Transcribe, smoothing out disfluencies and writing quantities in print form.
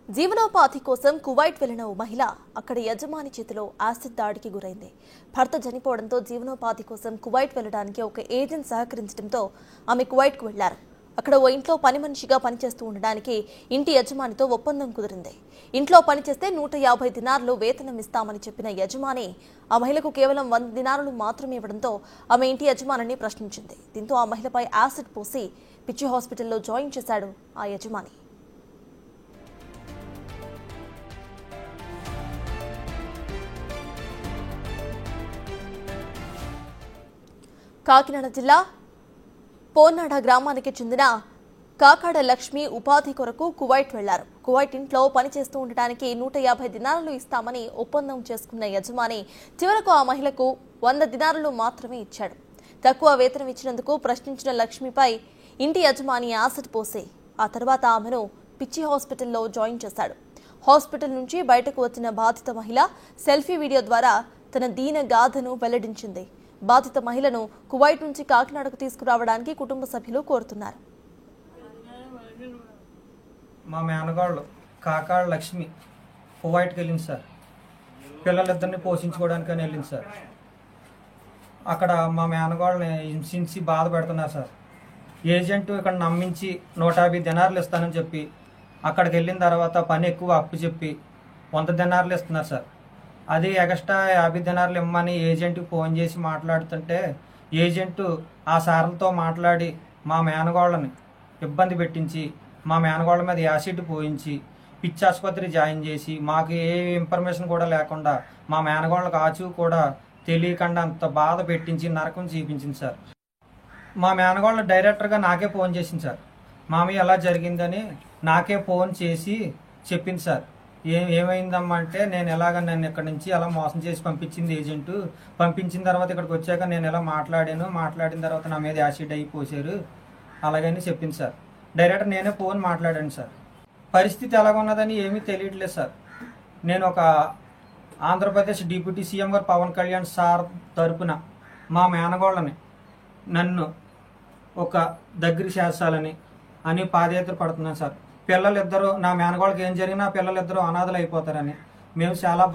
జీవనోపాధి కోసం కువైట్ వెళ్లిన ఓ మహిళ అక్కడి యజమాని చేతిలో యాసిడ్ దాడికి గురైంది. భర్త చనిపోవడంతో జీవనోపాధి కోసం కువైట్ వెళ్లడానికి ఒక ఏజెంట్ సహకరించడంతో ఆమె కువైట్కు వెళ్లారు. అక్కడ ఓ ఇంట్లో పని మనిషిగా పనిచేస్తూ ఉండడానికి ఇంటి యజమానితో ఒప్పందం కుదిరింది. ఇంట్లో పనిచేస్తే 150 దినార్లు వేతనం ఇస్తామని చెప్పిన యజమాని ఆ మహిళకు కేవలం 100 దినార్లు మాత్రమే ఇవ్వడంతో ఆమె ఇంటి యజమానిని ప్రశ్నించింది. దీంతో ఆ మహిళపై యాసిడ్ పోసి పిచ్చి హాస్పిటల్లో జాయిన్ చేశాడు ఆ యజమాని. కాకినాడ జిల్లా పోన్నాడ గ్రామానికి చెందిన కాకాడ లక్ష్మి ఉపాధి కొరకు కువైట్ వెళ్లారు. కువైట్ ఇంట్లో పనిచేస్తూ ఉండటానికి 150 దినార్లు ఇస్తామని ఒప్పందం చేసుకున్న యజమాని చివరకు ఆ మహిళకు 100 దినార్లు మాత్రమే ఇచ్చాడు. తక్కువ వేతనం ఇచ్చినందుకు ప్రశ్నించిన లక్ష్మిపై ఇంటి యజమాని యాసిడ్ పోసి ఆ తర్వాత ఆమెను పిచ్చి హాస్పిటల్లో జాయిన్ చేశాడు. హాస్పిటల్ నుంచి బయటకు వచ్చిన బాధిత మహిళ సెల్ఫీ వీడియో ద్వారా తన దీన గాథను వెల్లడించింది. బాధిత మహిళను కువైట్ నుంచి కాకినాడకు తీసుకురావడానికి కుటుంబ సభ్యులు కోరుతున్నారు. మా మేనగాళ్ళు కాకాడ లక్ష్మి కువైట్కి వెళ్ళింది సార్. పిల్లలిద్దరిని పోషించుకోవడానికి అని వెళ్ళింది సార్. అక్కడ మా మేనగాళ్ళని హింసించి బాధ పెడుతున్నారు సార్. ఏజెంట్ ఇక్కడ నమ్మించి 150 దినార్లు ఇస్తానని చెప్పి అక్కడికి వెళ్ళిన తర్వాత పని ఎక్కువ అప్పు చెప్పి 100 దినార్లు ఇస్తున్నారు సార్. అది ఎక్స్ట్రా 50 దినార్లు ఇమ్మని ఏజెంట్కి ఫోన్ చేసి మాట్లాడుతుంటే ఏజెంటు ఆ సార్లతో మాట్లాడి మా మేనగాళ్ళని ఇబ్బంది పెట్టించి మా మేనగాళ్ళ మీద యాసిడ్ పోయించి పిచ్చి ఆసుపత్రి జాయిన్ చేసి మాకు ఏ ఇన్ఫర్మేషన్ కూడా లేకుండా మా మేనగాళ్ళకి ఆచూ కూడా తెలియకుండా అంత బాధ పెట్టించి నరకం చూపించింది సార్. మా మేనగాళ్ళ డైరెక్టర్గా నాకే ఫోన్ చేసింది సార్. మామయ్య ఎలా జరిగిందని నాకే ఫోన్ చేసి చెప్పింది సార్. ఏమైందమ్మా అంటే నన్ను ఇక్కడ నుంచి అలా మోసం చేసి పంపించింది ఏజెంటు. పంపించిన తర్వాత ఇక్కడికి వచ్చాక నేను ఎలా మాట్లాడిన తర్వాత నా మీద యాసిడ్ అయిపోసారు అలాగని చెప్పింది సార్. డైరెక్టర్ నేనే ఫోన్ మాట్లాడాను సార్. పరిస్థితి ఎలాగున్నదని ఏమీ తెలియట్లేదు సార్. నేను ఒక ఆంధ్రప్రదేశ్ డిప్యూటీ సీఎం గారు పవన్ కళ్యాణ్ సార్ తరపున మా మేనగోళ్ళని నన్ను ఒక దగ్గర చేర్చాలని అని పాదయాత్ర పడుతున్నాను సార్. పిల్లలిద్దరూ నా మేనగోళ్ళకి ఏం జరిగినా పిల్లలిద్దరూ అనాథలు అయిపోతారని మేము చాలా